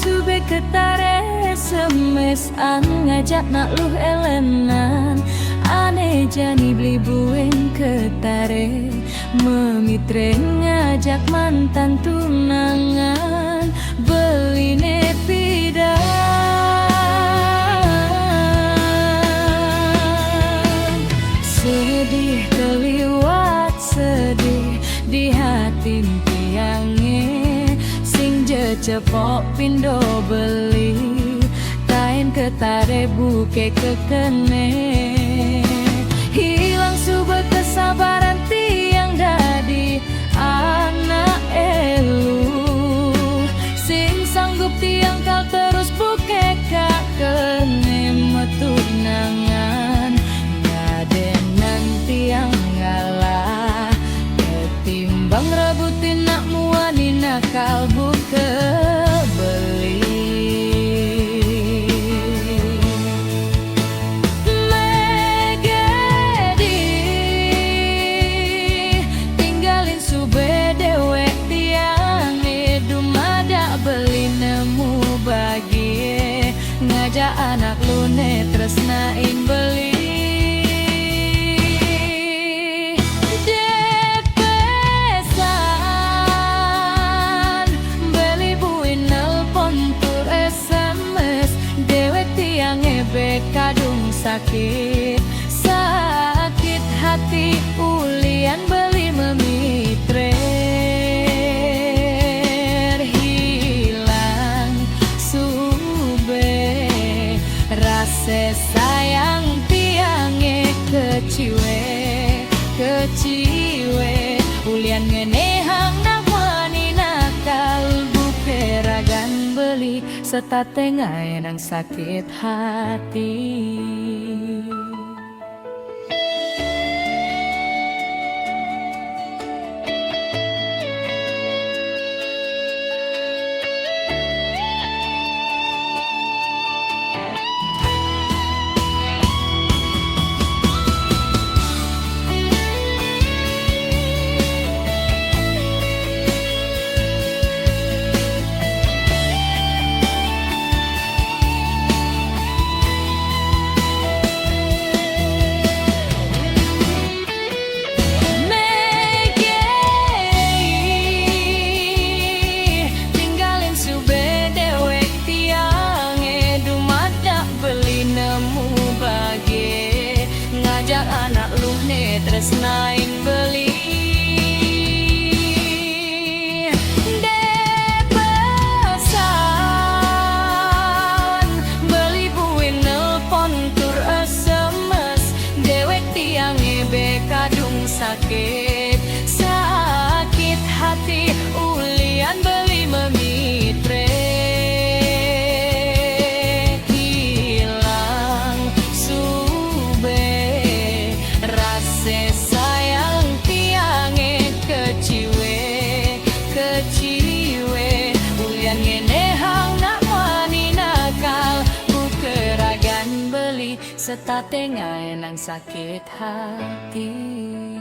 sube ketare semesan ngajak nak luh elenan ane jani beli bueng ketare memitre ngajak mantan tunangan beli nepida sedih keliwat sedih di hati tiange sing jecepok pindo beli kain ketare buke kekene hilang subah kesabaran tiang dadi anak elu sing sanggup tiang kau terus buke kakene metunangan ngadenan tiang ngalah ketimbang rebutin nak muani nakal buke beli ngajak anak lune tresnain beli depesan beli buin nelpon tur SMS dewek tiang ebe kadung sakit sakit hati ulian beli memitre sayang tiange keciwe keciwe ulian ngenehang nak wani nakal buke ragan beli serta tengai nang sakit hati. Anak luhne tresnain beli depesan beli buin nelpon tur SMS dewek tiang ebe kadung sakit sakit hati ulian beli memitre sayang tiange keciwe ulian ngenehang nak wani nakal bukeragan beli serta tengai nang sakit hati.